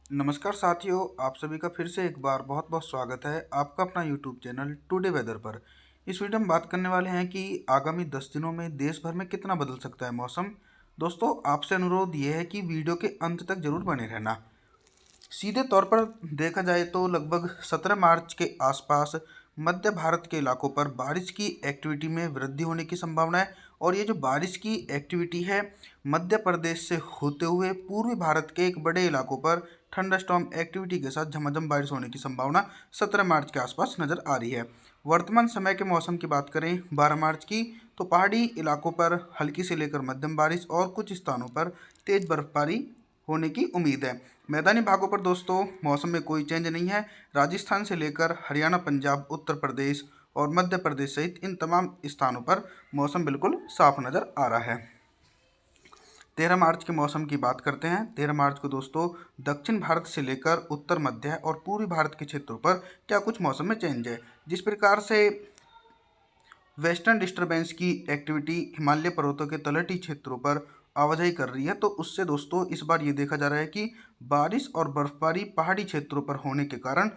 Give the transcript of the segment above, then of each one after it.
नमस्कार साथियों, आप सभी का फिर से एक बार बहुत बहुत स्वागत है आपका अपना यूट्यूब चैनल टुडे वेदर पर। इस वीडियो में बात करने वाले हैं कि आगामी 10 दिनों में देश भर में कितना बदल सकता है मौसम। दोस्तों, आपसे अनुरोध ये है कि वीडियो के अंत तक जरूर बने रहना। सीधे तौर पर देखा जाए तो लगभग 17 मार्च के आसपास मध्य भारत के इलाकों पर बारिश की एक्टिविटी में वृद्धि होने की संभावना है। और ये जो बारिश की एक्टिविटी है, मध्य प्रदेश से होते हुए पूर्वी भारत के एक बड़े इलाकों पर थंडरस्टॉर्म एक्टिविटी के साथ झमाझम बारिश होने की संभावना 17 मार्च के आसपास नज़र आ रही है। वर्तमान समय के मौसम की बात करें 12 मार्च की, तो पहाड़ी इलाकों पर हल्की से लेकर मध्यम बारिश और कुछ स्थानों पर तेज बर्फबारी होने की उम्मीद है। मैदानी भागों पर दोस्तों मौसम में कोई चेंज नहीं है। राजस्थान से लेकर हरियाणा, पंजाब, उत्तर प्रदेश और मध्य प्रदेश सहित इन तमाम स्थानों पर मौसम बिल्कुल साफ नज़र आ रहा है। 13 मार्च के मौसम की बात करते हैं। 13 मार्च को दोस्तों दक्षिण भारत से लेकर उत्तर मध्य और पूर्वी भारत के क्षेत्रों पर क्या कुछ मौसम में चेंज है। जिस प्रकार से वेस्टर्न डिस्टर्बेंस की एक्टिविटी हिमालय पर्वतों के तलहटी क्षेत्रों पर आवाजाही कर रही है, तो उससे दोस्तों इस बार ये देखा जा रहा है कि बारिश और बर्फबारी पहाड़ी क्षेत्रों पर होने के कारण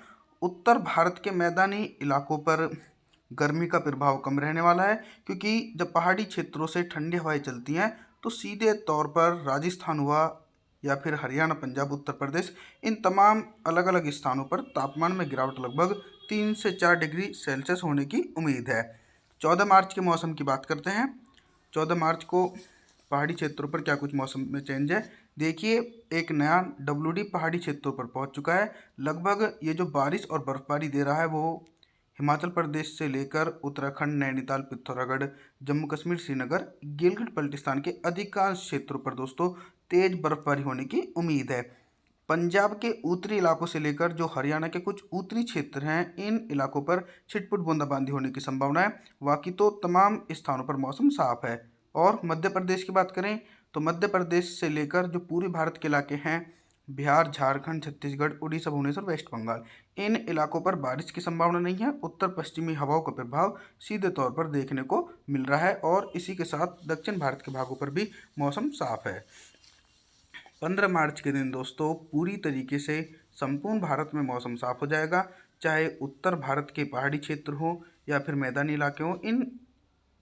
उत्तर भारत के मैदानी इलाकों पर गर्मी का प्रभाव कम रहने वाला है। क्योंकि जब पहाड़ी क्षेत्रों से ठंडी हवाएं चलती हैं तो सीधे तौर पर राजस्थान हुआ या फिर हरियाणा, पंजाब, उत्तर प्रदेश, इन तमाम अलग अलग स्थानों पर तापमान में गिरावट लगभग 3 से 4 डिग्री सेल्सियस होने की उम्मीद है। 14 मार्च के मौसम की बात करते हैं। 14 मार्च को पहाड़ी क्षेत्रों पर क्या कुछ मौसम में चेंज है। देखिए, एक नया WD पहाड़ी क्षेत्रों पर पहुंच चुका है। लगभग ये जो बारिश और बर्फबारी दे रहा है वो हिमाचल प्रदेश से लेकर उत्तराखंड, नैनीताल, पिथौरागढ़, जम्मू कश्मीर, श्रीनगर, गिलगित बल्टिस्तान के अधिकांश क्षेत्रों पर दोस्तों तेज बर्फबारी होने की उम्मीद है। पंजाब के उत्तरी इलाकों से लेकर जो हरियाणा के कुछ उत्तरी क्षेत्र हैं, इन इलाकों पर छिटपुट बूंदाबांदी होने की संभावना है। बाकी तो तमाम स्थानों पर मौसम साफ है। और मध्य प्रदेश की बात करें तो मध्य प्रदेश से लेकर जो पूर्वी भारत के इलाके हैं, बिहार, झारखंड, छत्तीसगढ़, उड़ीसा, भुवनेश्वर, वेस्ट बंगाल, इन इलाकों पर बारिश की संभावना नहीं है। उत्तर पश्चिमी हवाओं का प्रभाव सीधे तौर पर देखने को मिल रहा है और इसी के साथ दक्षिण भारत के भागों पर भी मौसम साफ है। 15 मार्च के दिन दोस्तों पूरी तरीके से संपूर्ण भारत में मौसम साफ हो जाएगा। चाहे उत्तर भारत के पहाड़ी क्षेत्र हो या फिर मैदानी इलाके हों, इन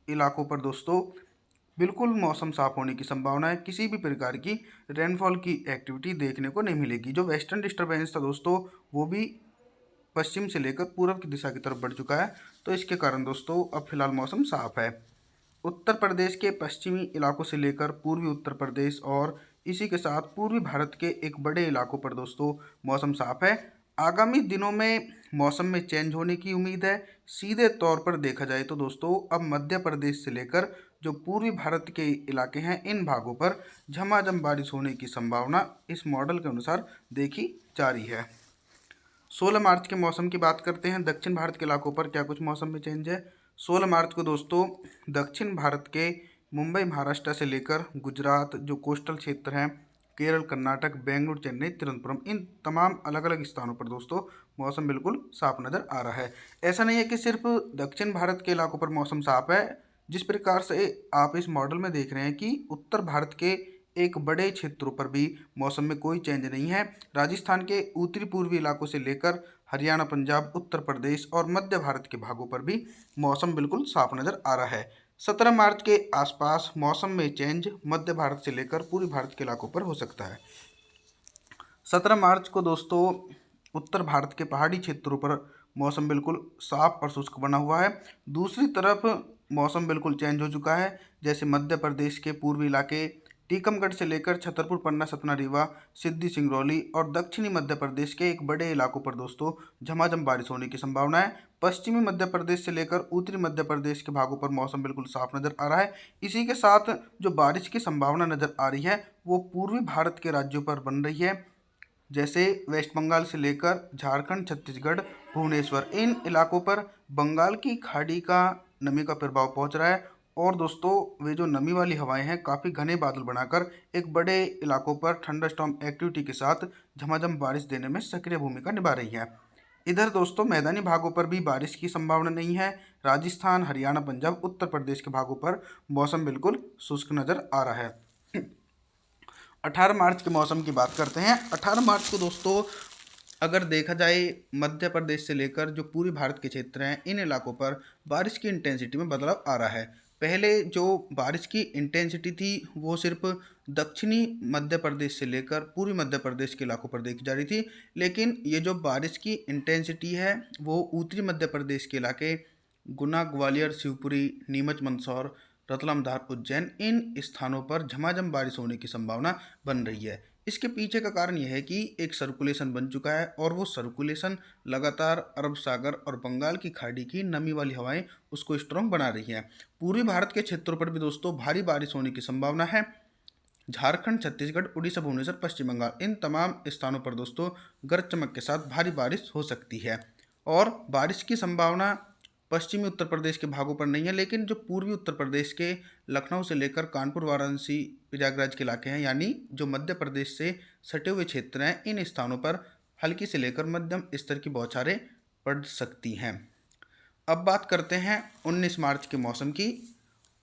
इलाकों पर दोस्तों बिल्कुल मौसम साफ होने की संभावना है। किसी भी प्रकार की रेनफॉल की एक्टिविटी देखने को नहीं मिलेगी। जो वेस्टर्न डिस्टर्बेंस था दोस्तों, वो भी पश्चिम से लेकर पूर्व की दिशा की तरफ बढ़ चुका है, तो इसके कारण दोस्तों अब फिलहाल मौसम साफ है। उत्तर प्रदेश के पश्चिमी इलाकों से लेकर पूर्वी उत्तर प्रदेश और इसी के साथ पूर्वी भारत के एक बड़े इलाकों पर दोस्तों मौसम साफ है। आगामी दिनों में मौसम में चेंज होने की उम्मीद है। सीधे तौर पर देखा जाए तो दोस्तों अब मध्य प्रदेश से लेकर जो पूर्वी भारत के इलाके हैं, इन भागों पर झमाझम बारिश होने की संभावना इस मॉडल के अनुसार देखी जा रही है। 16 मार्च के मौसम की बात करते हैं। दक्षिण भारत के इलाकों पर क्या कुछ मौसम में चेंज है। 16 मार्च को दोस्तों दक्षिण भारत के मुंबई, महाराष्ट्र से लेकर गुजरात, जो कोस्टल क्षेत्र हैं, केरल, कर्नाटक, बेंगलुरु, चेन्नई, तिरुवनंतपुरम, इन तमाम अलग अलग स्थानों पर दोस्तों मौसम बिल्कुल साफ नज़र आ रहा है। ऐसा नहीं है कि सिर्फ दक्षिण भारत के इलाकों पर मौसम साफ है। जिस प्रकार से आप इस मॉडल में देख रहे हैं कि उत्तर भारत के एक बड़े क्षेत्रों पर भी मौसम में कोई चेंज नहीं है। राजस्थान के उत्तरी पूर्वी इलाकों से लेकर हरियाणा, पंजाब, उत्तर प्रदेश और मध्य भारत के भागों पर भी मौसम बिल्कुल साफ नज़र आ रहा है। 17 मार्च के आसपास मौसम में चेंज मध्य भारत से लेकर पूर्वी भारत के इलाकों पर हो सकता है। 17 मार्च को दोस्तों उत्तर भारत के पहाड़ी क्षेत्रों पर मौसम बिल्कुल साफ और शुष्क बना हुआ है। दूसरी तरफ मौसम बिल्कुल चेंज हो चुका है। जैसे मध्य प्रदेश के पूर्वी इलाके टीकमगढ़ से लेकर छतरपुर, पन्ना, सतना, रीवा, सिद्धि, सिंगरौली और दक्षिणी मध्य प्रदेश के एक बड़े इलाकों पर दोस्तों झमाझम बारिश होने की संभावना है। पश्चिमी मध्य प्रदेश से लेकर उत्तरी मध्य प्रदेश के भागों पर मौसम बिल्कुल साफ नज़र आ रहा है। इसी के साथ जो बारिश की संभावना नज़र आ रही है वो पूर्वी भारत के राज्यों पर बन रही है। जैसे वेस्ट बंगाल से लेकर झारखंड, छत्तीसगढ़, भुवनेश्वर, इन इलाकों पर बंगाल की खाड़ी का नमी का प्रभाव पहुंच रहा है। और दोस्तों वे जो नमी वाली हवाएं हैं काफ़ी घने बादल बनाकर एक बड़े इलाकों पर थंडरस्टॉर्म एक्टिविटी के साथ झमाझम बारिश देने में सक्रिय भूमिका निभा रही है। इधर दोस्तों मैदानी भागों पर भी बारिश की संभावना नहीं है। राजस्थान, हरियाणा, पंजाब, उत्तर प्रदेश के भागों पर मौसम बिल्कुल शुष्क नज़र आ रहा है। 18 मार्च के मौसम की बात करते हैं। 18 मार्च को दोस्तों अगर देखा जाए मध्य प्रदेश से लेकर जो पूर्वी भारत के क्षेत्र हैं, इन इलाकों पर बारिश की इंटेंसिटी में बदलाव आ रहा है। पहले जो बारिश की इंटेंसिटी थी वो सिर्फ दक्षिणी मध्य प्रदेश से लेकर पूर्वी मध्य प्रदेश के इलाकों पर देखी जा रही थी, लेकिन ये जो बारिश की इंटेंसिटी है वो उत्तरी मध्य प्रदेश के इलाके गुना, ग्वालियर, शिवपुरी, नीमच, मंदसौर, रतलाम, धार, उज्जैन इन स्थानों पर झमाझम बारिश होने की संभावना बन रही है। इसके पीछे का कारण यह है कि एक सर्कुलेशन बन चुका है और वो सर्कुलेशन लगातार अरब सागर और बंगाल की खाड़ी की नमी वाली हवाएं उसको स्ट्रॉन्ग बना रही हैं। पूर्वी भारत के क्षेत्रों पर भी दोस्तों भारी बारिश होने की संभावना है। झारखंड, छत्तीसगढ़, उड़ीसा, भुवनेश्वर, पश्चिम बंगाल इन तमाम स्थानों पर दोस्तों गरज चमक के साथ भारी बारिश हो सकती है। और बारिश की संभावना पश्चिमी उत्तर प्रदेश के भागों पर नहीं है, लेकिन जो पूर्वी उत्तर प्रदेश के लखनऊ से लेकर कानपुर, वाराणसी, प्रयागराज के इलाके हैं, यानी जो मध्य प्रदेश से सटे हुए क्षेत्र हैं, इन स्थानों पर हल्की से लेकर मध्यम स्तर की बौछारें पड़ सकती हैं। अब बात करते हैं 19 मार्च के मौसम की।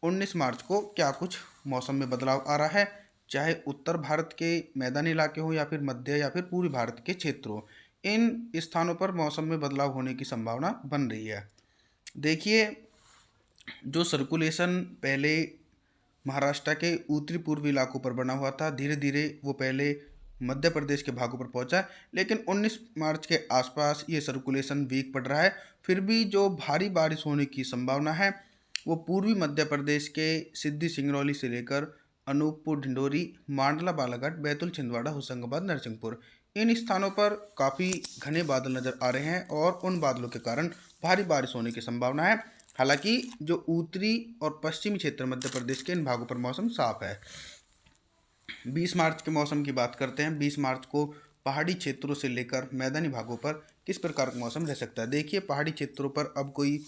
19 मार्च को क्या कुछ मौसम में बदलाव आ रहा है, चाहे उत्तर भारत के मैदानी इलाके हो या फिर मध्य या फिर पूर्वी भारत के क्षेत्र हो, इन स्थानों पर मौसम में बदलाव होने की संभावना बन रही है। देखिए, जो सर्कुलेशन पहले महाराष्ट्र के उत्तरी पूर्वी इलाकों पर बना हुआ था, धीरे धीरे वो पहले मध्य प्रदेश के भागों पर पहुंचा, लेकिन 19 मार्च के आसपास ये सर्कुलेशन वीक पड़ रहा है। फिर भी जो भारी बारिश होने की संभावना है वो पूर्वी मध्य प्रदेश के सिद्धि, सिंगरौली से लेकर अनूपपुर, ढिंडोरी, मांडला, बालाघाट, बैतूल, छिंदवाड़ा, होशंगाबाद, नरसिंहपुर इन स्थानों पर काफ़ी घने बादल नज़र आ रहे हैं और उन बादलों के कारण भारी बारिश होने की संभावना है। हालांकि जो उत्तरी और पश्चिमी क्षेत्र मध्य प्रदेश के इन भागों पर मौसम साफ है। 20 मार्च के मौसम की बात करते हैं। 20 मार्च को पहाड़ी क्षेत्रों से लेकर मैदानी भागों पर किस प्रकार का मौसम रह सकता है। देखिए, पहाड़ी क्षेत्रों पर अब कोई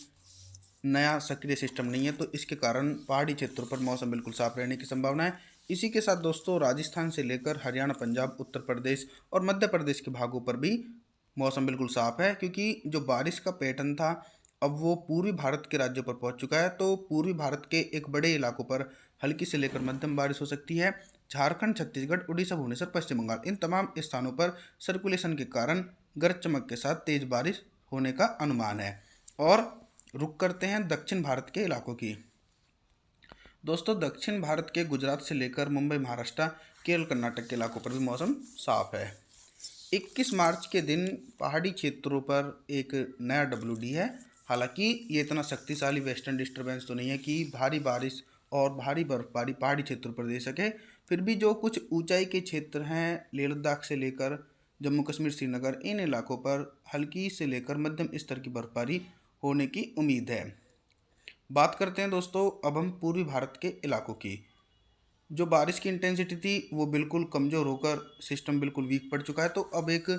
नया सक्रिय सिस्टम नहीं है, तो इसके कारण पहाड़ी क्षेत्रों पर मौसम बिल्कुल साफ रहने की संभावना है। इसी के साथ दोस्तों राजस्थान से लेकर हरियाणा, पंजाब, उत्तर प्रदेश और मध्य प्रदेश के भागों पर भी मौसम बिल्कुल साफ है, क्योंकि जो बारिश का पैटर्न था अब वो पूर्वी भारत के राज्यों पर पहुंच चुका है। तो पूर्वी भारत के एक बड़े इलाकों पर हल्की से लेकर मध्यम बारिश हो सकती है। झारखंड, छत्तीसगढ़, उड़ीसा, भुवनेश्वर, पश्चिम बंगाल इन तमाम स्थानों पर सर्कुलेशन के कारण गरज चमक के साथ तेज बारिश होने का अनुमान है। और रुक करते हैं दक्षिण भारत के इलाकों की। दोस्तों, दक्षिण भारत के गुजरात से लेकर मुंबई, महाराष्ट्र, केरल, कर्नाटक के इलाकों पर भी मौसम साफ है। 21 मार्च के दिन पहाड़ी क्षेत्रों पर एक नया WD है। हालांकि ये इतना शक्तिशाली वेस्टर्न डिस्टर्बेंस तो नहीं है कि भारी बारिश और भारी बर्फबारी पहाड़ी क्षेत्रों पर दे सके। फिर भी जो कुछ ऊंचाई के क्षेत्र हैं, लेह लद्दाख से लेकर जम्मू कश्मीर, श्रीनगर इन इलाकों पर हल्की से लेकर मध्यम स्तर की बर्फबारी होने की उम्मीद है। बात करते हैं दोस्तों अब हम पूर्वी भारत के इलाकों की। जो बारिश की इंटेंसिटी थी वो बिल्कुल कमज़ोर होकर सिस्टम बिल्कुल वीक पड़ चुका है। तो अब एक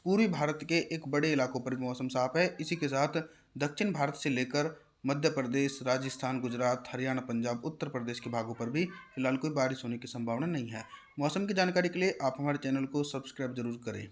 पूर्वी भारत के एक बड़े इलाकों पर भी मौसम साफ है। इसी के साथ दक्षिण भारत से लेकर मध्य प्रदेश, राजस्थान, गुजरात, हरियाणा, पंजाब, उत्तर प्रदेश के भागों पर भी फिलहाल कोई बारिश होने की संभावना नहीं है। मौसम की जानकारी के लिए आप हमारे चैनल को सब्सक्राइब जरूर करें।